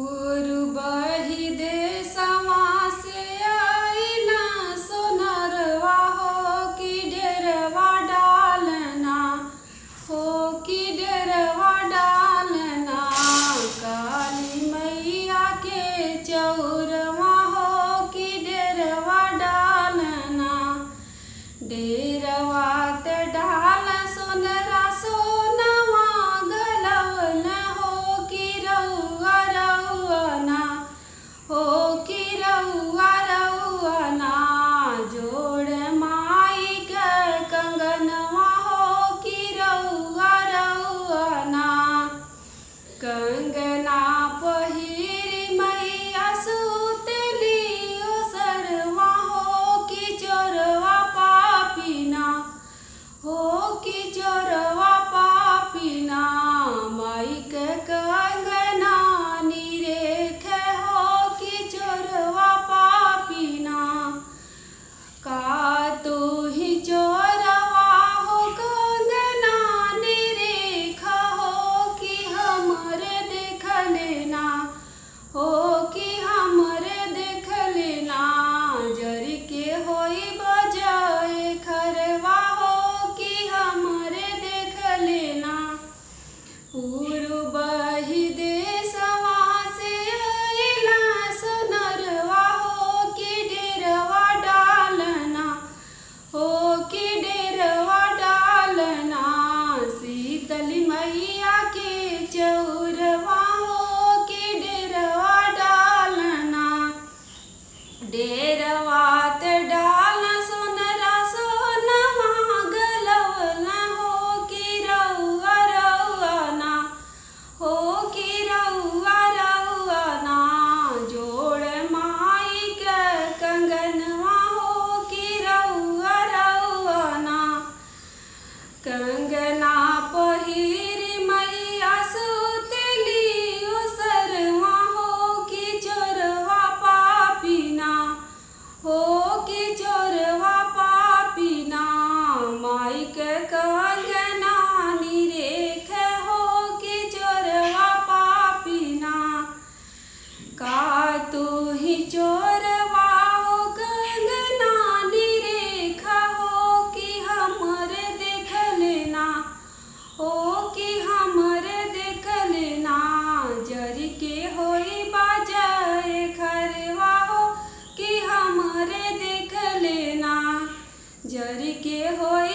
उर्बही देशवा से आईना सोनरवा हो कि डेरवा डालना हो कि डेरवा डालना काली मैया के चौरवा हो कि डेरवा डालना डेरवा ते डाल सोनरा सोनवा गलवन हो कि रउआ रउआना हो कि रउआ रउआना जोड़ माई के कंगनवा हो कि रउआ रउआना कंगना पहिरी मैया सुतली ओसरवा हो कि चोरवा पापीना हो कि चोरवा पापीना माई के कंगना निरेख हो कि चोरवा पापीना का तू ही चोरवा हो कंगना निरेख हो कि हमरे देख लेना हो कि हमरे देख लेना जरी के होई बजाए खरवा हो कि हमरे देख लेना उर्बही देशवा से आइला सोनरवा हो कि डेरवा डालना हो कि डेरवा डालना शीतली मैया के चौरवा हो कि डेरवा डालना डेरवा ते डाल सोनरा सोनवा गलवना हो कि रउआ रउआना हो कि रउआ रउआना जोड़ माई के कंगनवा हो कि रउआ रउआना कंगना पहिरी मैया सुतली ओसरवा हो कि चोरवा पापीना हो कि चोरवा पापीना माई के कंगना निरेख हो कि चोरवा पापीना का तू ही चोरवा हो कंगना निरेख हो कि हमरे देख लेना हो कि हमरे देख लेना जरी के होई बाजाए खरवा हो कि हमरे देख लेना जरी के होई